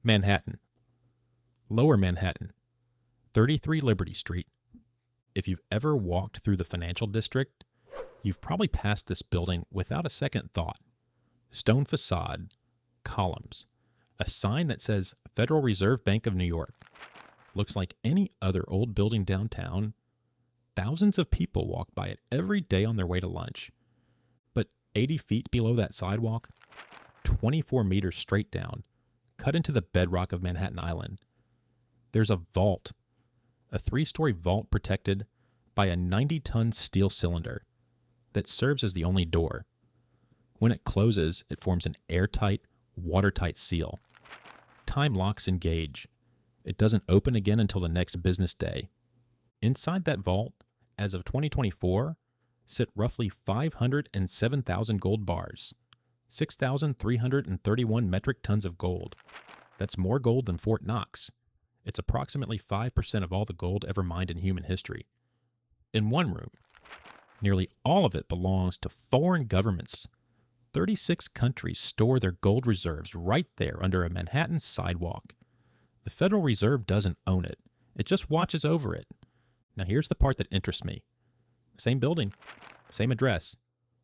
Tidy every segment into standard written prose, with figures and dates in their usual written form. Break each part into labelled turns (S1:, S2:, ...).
S1: Manhattan. Lower Manhattan. 33 Liberty Street. If you've ever walked through the financial district, you've probably passed this building without a second thought. Stone facade, columns, a sign that says Federal Reserve Bank of New York. Looks like any other old building downtown. Thousands of people walk by it every day on their way to lunch. But 80 feet below that sidewalk, 24 meters straight down, cut into the bedrock of Manhattan Island, there's a vault, a 3-story vault protected by a 90-ton steel cylinder that serves as the only door. When it closes, it forms an airtight, watertight seal. Time locks and gauge. It doesn't open again until the next business day. Inside that vault, as of 2024, sit roughly 507,000 gold bars, 6,331 metric tons of gold. That's more gold than Fort Knox. It's approximately 5% of all the gold ever mined in human history. In one room, nearly all of it belongs to foreign governments. 36 countries store their gold reserves right there under a Manhattan sidewalk. The Federal Reserve doesn't own it. It just watches over it. Now here's the part that interests me. Same building, same address,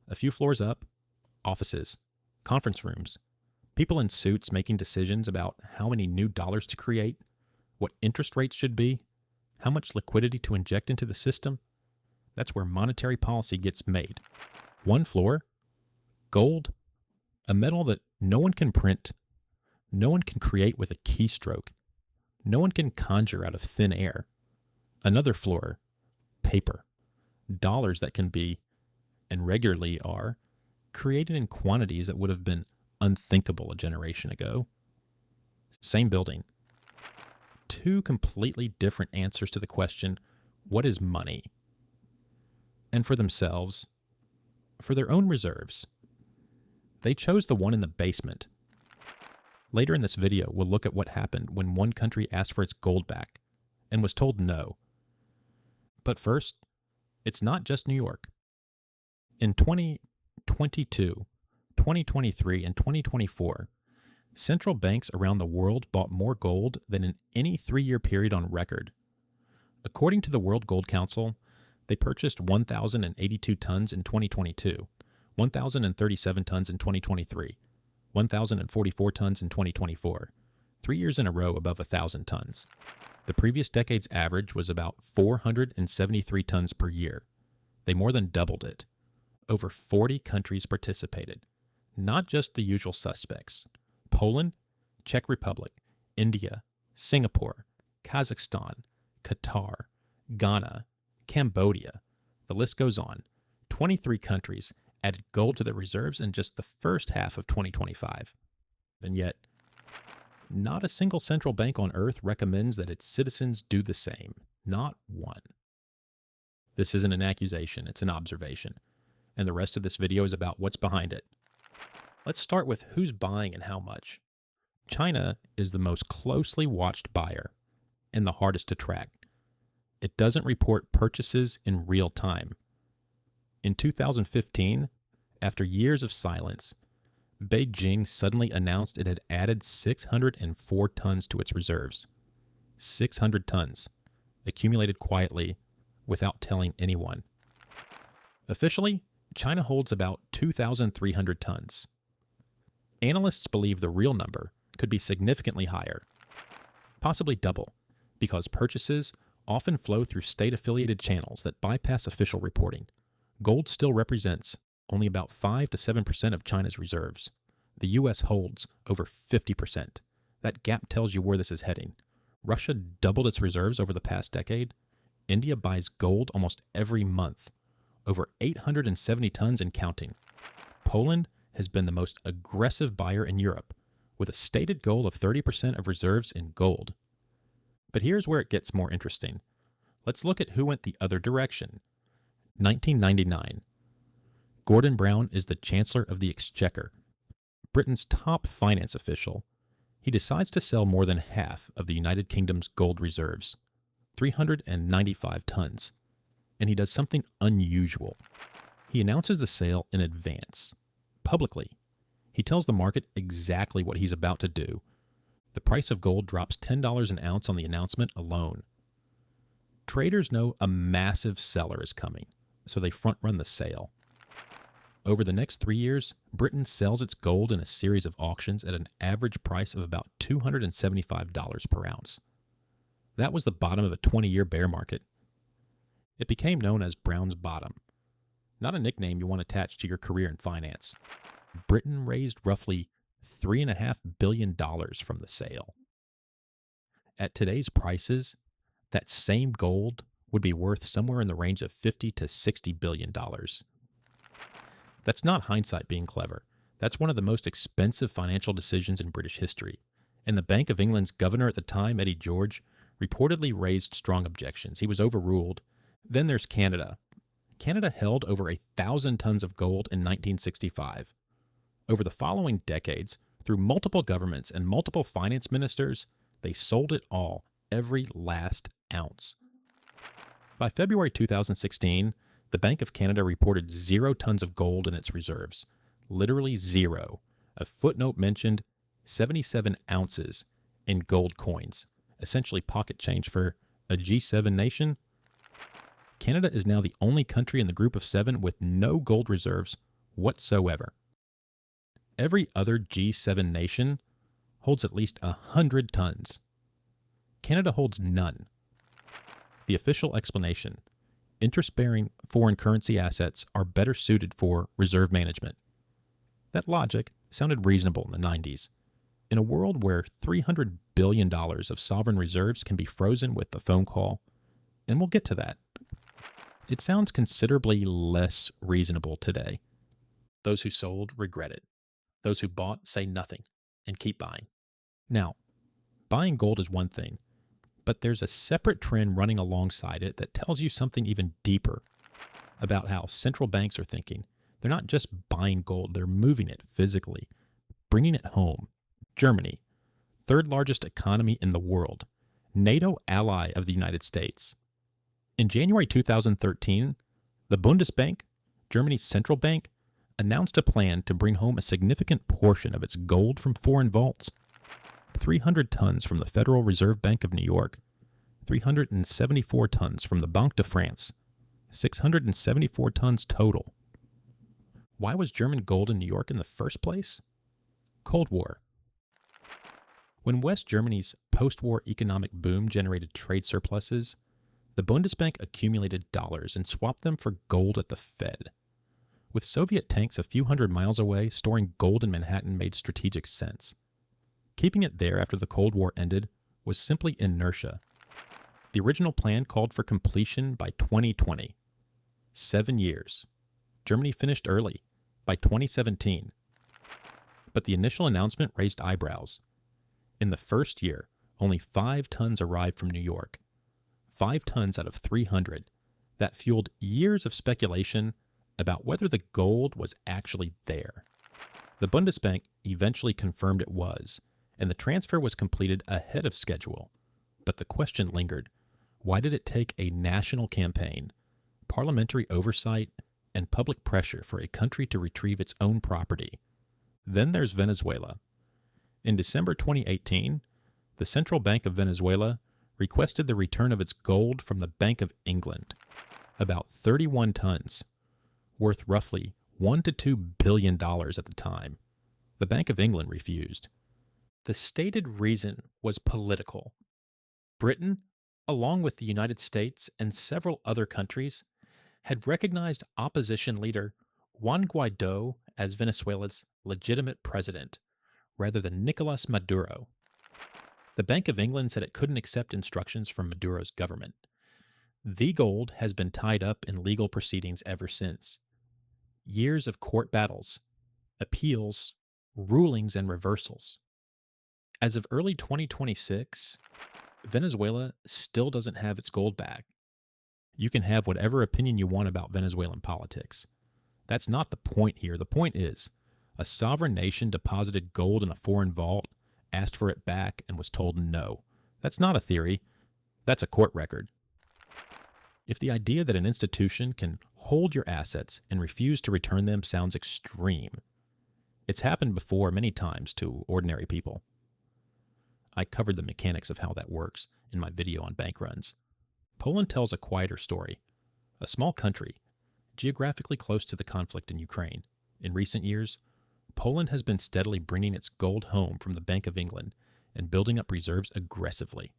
S1: a few floors up, offices, conference rooms, people in suits making decisions about how many new dollars to create, what interest rates should be, how much liquidity to inject into the system. That's where monetary policy gets made. One floor, gold, a metal that no one can print, no one can create with a keystroke, no one can conjure out of thin air. Another floor, paper, dollars that can be, and regularly are, created in quantities that would have been unthinkable a generation ago. Same building. Two completely different answers to the question, what is money? And for themselves, for their own reserves, they chose the one in the basement. Later in this video, we'll look at what happened when one country asked for its gold back and was told no. But first, it's not just New York. In 2022, 2023, and 2024, central banks around the world bought more gold than in any 3-year period on record. According to the World Gold Council, they purchased 1,082 tons in 2022, 1,037 tons in 2023, 1,044 tons in 2024, 3 years in a row above 1,000 tons. The previous decade's average was about 473 tons per year. They more than doubled it. Over 40 countries participated, not just the usual suspects. Poland, Czech Republic, India, Singapore, Kazakhstan, Qatar, Ghana, Cambodia. The list goes on. 23 countries added gold to their reserves in just the first half of 2025. And yet, not a single central bank on earth recommends that its citizens do the same. Not one. This isn't an accusation, it's an observation. And the rest of this video is about what's behind it. Let's start with who's buying and how much. China is the most closely watched buyer and the hardest to track. It doesn't report purchases in real time. In 2015, after years of silence, Beijing suddenly announced it had added 604 tons to its reserves. 600 tons, accumulated quietly, without telling anyone. Officially, China holds about 2,300 tons. Analysts believe the real number could be significantly higher, possibly double, because purchases often flow through state-affiliated channels that bypass official reporting. Gold still represents only about 5 to 7% of China's reserves. The U.S. holds over 50%. That gap tells you where this is heading. Russia doubled its reserves over the past decade. India buys gold almost every month, over 870 tons and counting. Poland has been the most aggressive buyer in Europe, with a stated goal of 30% of reserves in gold. But here's where it gets more interesting. Let's look at who went the other direction. 1999. Gordon Brown is the Chancellor of the Exchequer, Britain's top finance official. He decides to sell more than half of the United Kingdom's gold reserves, 395 tons. And he does something unusual. He announces the sale in advance, publicly. He tells the market exactly what he's about to do. The price of gold drops $10 an ounce on the announcement alone. Traders know a massive seller is coming, so they front-run the sale. Over the next 3 years, Britain sells its gold in a series of auctions at an average price of about $275 per ounce. That was the bottom of a 20-year bear market. It became known as Brown's Bottom, not a nickname you want attached to your career in finance. Britain raised roughly $3.5 billion from the sale. At today's prices, that same gold would be worth somewhere in the range of $50 to $60 billion. That's not hindsight being clever. That's one of the most expensive financial decisions in British history. And the Bank of England's governor at the time, Eddie George, reportedly raised strong objections. He was overruled. Then there's Canada. Canada held over 1,000 tons of gold in 1965. Over the following decades, through multiple governments and multiple finance ministers, they sold it all, every last ounce. By February 2016, the Bank of Canada reported 0 tons of gold in its reserves. Literally 0. A footnote mentioned 77 ounces in gold coins, essentially pocket change for a G7 nation. Canada is now the only country in the group of 7 with no gold reserves whatsoever. Every other G7 nation holds at least 100 tons. Canada holds none. The official explanation: interest-bearing foreign currency assets are better suited for reserve management. That logic sounded reasonable in the 90s. In a world where $300 billion of sovereign reserves can be frozen with a phone call, and we'll get to that, it sounds considerably less reasonable today. Those who sold regret it. Those who bought say nothing and keep buying. Now, buying gold is one thing, but there's a separate trend running alongside it that tells you something even deeper about how central banks are thinking. They're not just buying gold, they're moving it physically, bringing it home. Germany, third largest economy in the world, NATO ally of the United States. In January 2013, the Bundesbank, Germany's central bank, announced a plan to bring home a significant portion of its gold from foreign vaults. 300 tons from the Federal Reserve Bank of New York, 374 tons from the Banque de France, 674 tons total. Why was German gold in New York in the first place? Cold War. When West Germany's post-war economic boom generated trade surpluses, the Bundesbank accumulated dollars and swapped them for gold at the Fed. With Soviet tanks a few hundred miles away, storing gold in Manhattan made strategic sense. Keeping it there after the Cold War ended was simply inertia. The original plan called for completion by 2020. 7 years. Germany finished early, by 2017. But the initial announcement raised eyebrows. In the first year, only 5 tons arrived from New York. 5 tons out of 300. That fueled years of speculation about whether the gold was actually there. The Bundesbank eventually confirmed it was, and the transfer was completed ahead of schedule. But the question lingered: why did it take a national campaign, parliamentary oversight, and public pressure for a country to retrieve its own property? Then there's Venezuela. In December 2018, the Central Bank of Venezuela requested the return of its gold from the Bank of England, about 31 tons, worth roughly $1 to $2 billion at the time. The Bank of England refused. The stated reason was political. Britain, along with the United States and several other countries, had recognized opposition leader Juan Guaidó as Venezuela's legitimate president, rather than Nicolas Maduro. The Bank of England said it couldn't accept instructions from Maduro's government. The gold has been tied up in legal proceedings ever since. Years of court battles, appeals, rulings, and reversals. As of early 2026, Venezuela still doesn't have its gold back. You can have whatever opinion you want about Venezuelan politics. That's not the point here. The point is, a sovereign nation deposited gold in a foreign vault, asked for it back, and was told no. That's not a theory. That's a court record. If the idea that an institution can hold your assets and refuse to return them sounds extreme, it's happened before many times to ordinary people. I covered the mechanics of how that works in my video on bank runs. Poland tells a quieter story. A small country, geographically close to the conflict in Ukraine. In recent years, Poland has been steadily bringing its gold home from the Bank of England and building up reserves aggressively.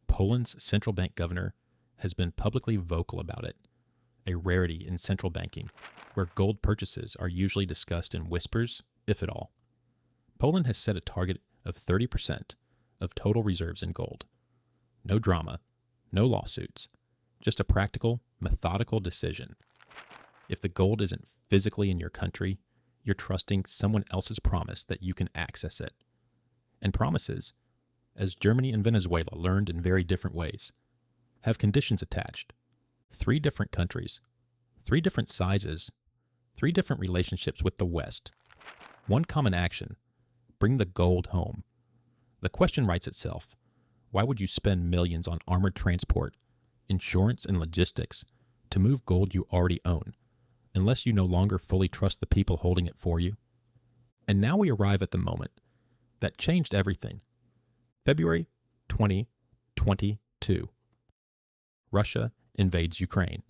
S1: Poland's central bank governor has been publicly vocal about it, a rarity in central banking, where gold purchases are usually discussed in whispers, if at all. Poland has set a target of 30% of total reserves in gold. No drama, no lawsuits, just a practical, methodical decision. If the gold isn't physically in your country, you're trusting someone else's promise that you can access it. And promises, as Germany and Venezuela learned in very different ways, have conditions attached. 3 different countries, 3 different sizes, 3 different relationships with the West. One common action: bring the gold home. The question writes itself. Why would you spend millions on armored transport, insurance, and logistics to move gold you already own, unless you no longer fully trust the people holding it for you? And now we arrive at the moment that changed everything. February 2022. Russia invades Ukraine.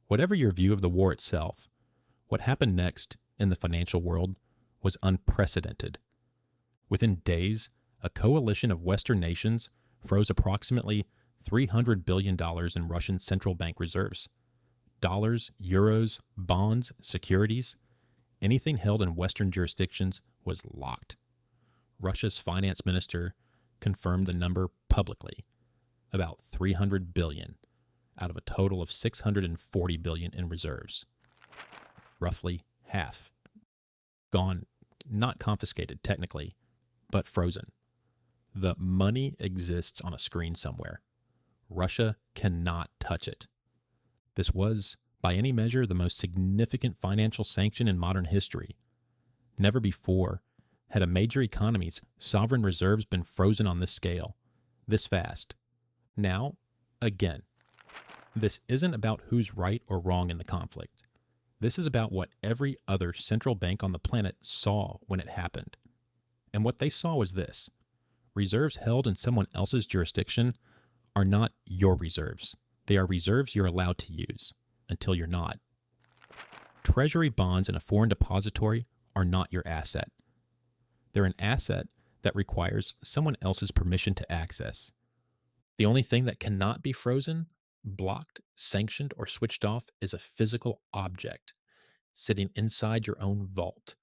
S1: Whatever your view of the war itself, what happened next in the financial world was unprecedented. Within days, a coalition of Western nations froze approximately $300 billion in Russian central bank reserves. Dollars, euros, bonds, securities, anything held in Western jurisdictions was locked. Russia's finance minister confirmed the number publicly, about $300 billion out of a total of $640 billion in reserves. Roughly half. Gone, not confiscated technically, but frozen. The money exists on a screen somewhere. Russia cannot touch it. This was, by any measure, the most significant financial sanction in modern history. Never before had a major economy's sovereign reserves been frozen on this scale, this fast. Now, again, this isn't about who's right or wrong in the conflict. This is about what every other central bank on the planet saw when it happened. And what they saw was this: reserves held in someone else's jurisdiction are not your reserves. They are reserves you're allowed to use, until you're not. Treasury bonds in a foreign depository are not your asset. They're an asset that requires someone else's permission to access. The only thing that cannot be frozen, blocked, sanctioned, or switched off is a physical object sitting inside your own vault,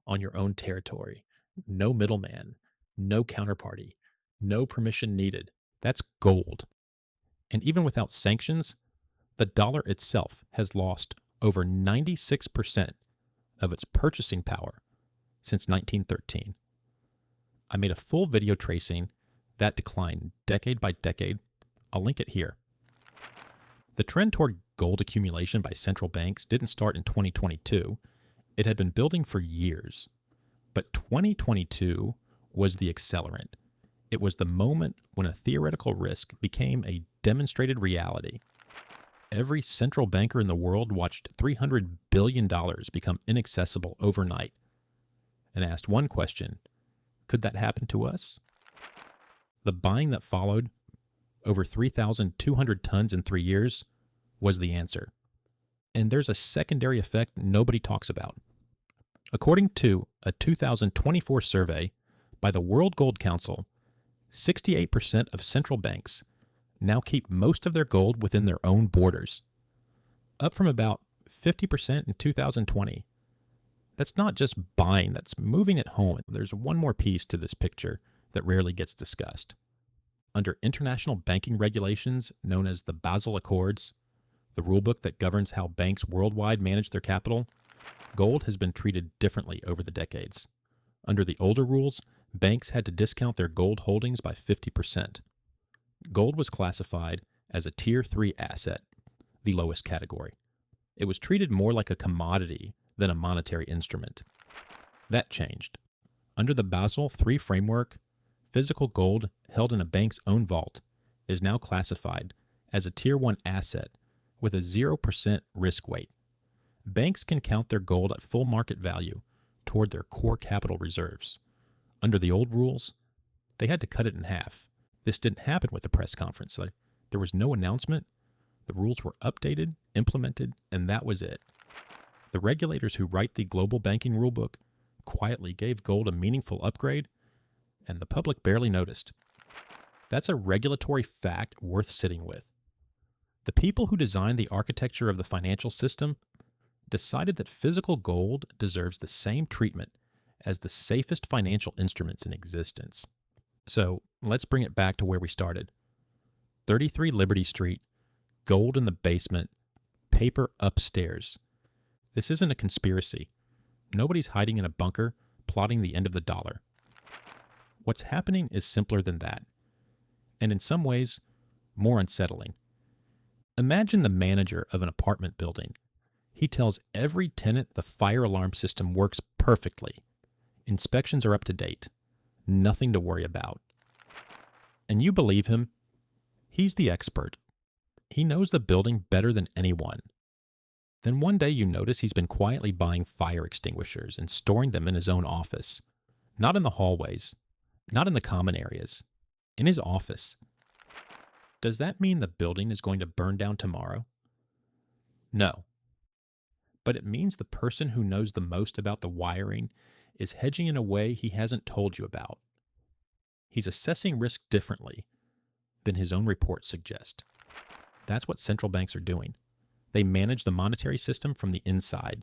S1: on your own territory. No middleman, no counterparty, no permission needed. That's gold. And even without sanctions, the dollar itself has lost over 96% of its purchasing power since 1913. I made a full video tracing that decline decade by decade. I'll link it here. The trend toward gold accumulation by central banks didn't start in 2022. It had been building for years. But 2022 was the accelerant. It was the moment when a theoretical risk became a demonstrated reality. Every central banker in the world watched $300 billion become inaccessible overnight and asked one question: could that happen to us? The buying that followed, over 3,200 tons in 3 years, was the answer. And there's a secondary effect nobody talks about. According to a 2024 survey by the World Gold Council, 68% of central banks now keep most of their gold within their own borders, up from about 50% in 2020. That's not just buying, that's moving it home. There's one more piece to this picture that rarely gets discussed. Under international banking regulations known as the Basel Accords, the rulebook that governs how banks worldwide manage their capital, gold has been treated differently over the decades. Under the older rules, banks had to discount their gold holdings by 50%. Gold was classified as a Tier 3 asset, the lowest category. It was treated more like a commodity than a monetary instrument. That changed. Under the Basel III framework, physical gold held in a bank's own vault is now classified as a Tier 1 asset with a 0% risk weight. Banks can count their gold at full market value toward their core capital reserves. Under the old rules, They had to cut it in half. This didn't happen with the press conference. There was no announcement. The rules were updated, implemented, and that was it. The regulators who write the global banking rulebook quietly gave gold a meaningful upgrade, and the public barely noticed. That's a regulatory fact worth sitting with. The people who designed the architecture of the financial system decided that physical gold deserves the same treatment as the safest financial instruments in existence. So let's bring it back to where we started. 33 Liberty Street, gold in the basement, paper upstairs. This isn't a conspiracy. Nobody's hiding in a bunker, plotting the end of the dollar. What's happening is simpler than that, and in some ways, more unsettling. Imagine the manager of an apartment building. He tells every tenant the fire alarm system works perfectly. Inspections are up to date. Nothing to worry about. And you believe him? He's the expert. He knows the building better than anyone. Then one day you notice he's been quietly buying fire extinguishers and storing them in his own office. Not in the hallways. Not in the common areas. In his office. Does that mean the building is going to burn down tomorrow? No. But it means the person who knows the most about the wiring is hedging in a way he hasn't told you about. He's assessing risk differently than his own reports suggest. That's what central banks are doing. They manage the monetary system from the inside.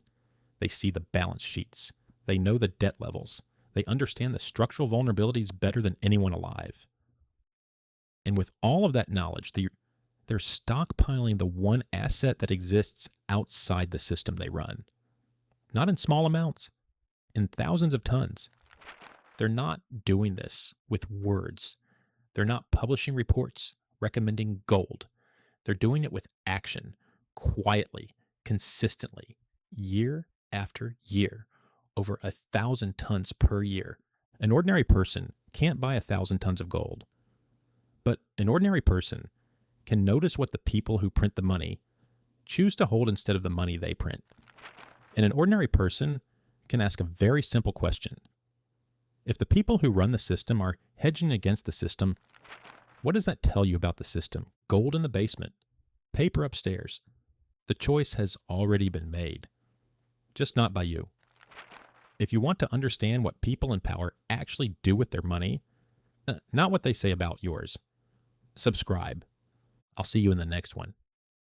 S1: They see the balance sheets. They know the debt levels. They understand the structural vulnerabilities better than anyone alive. And with all of that knowledge, they're stockpiling the one asset that exists outside the system they run. Not in small amounts, in thousands of tons. They're not doing this with words. They're not publishing reports recommending gold. They're doing it with action, quietly, consistently, year after year, over 1,000 tons per year. An ordinary person can't buy 1,000 tons of gold. But an ordinary person can notice what the people who print the money choose to hold instead of the money they print. And an ordinary person can ask a very simple question. If the people who run the system are hedging against the system, what does that tell you about the system? Gold in the basement, paper upstairs. The choice has already been made, just not by you. If you want to understand what people in power actually do with their money, not what they say about yours, subscribe. I'll see you in the next one.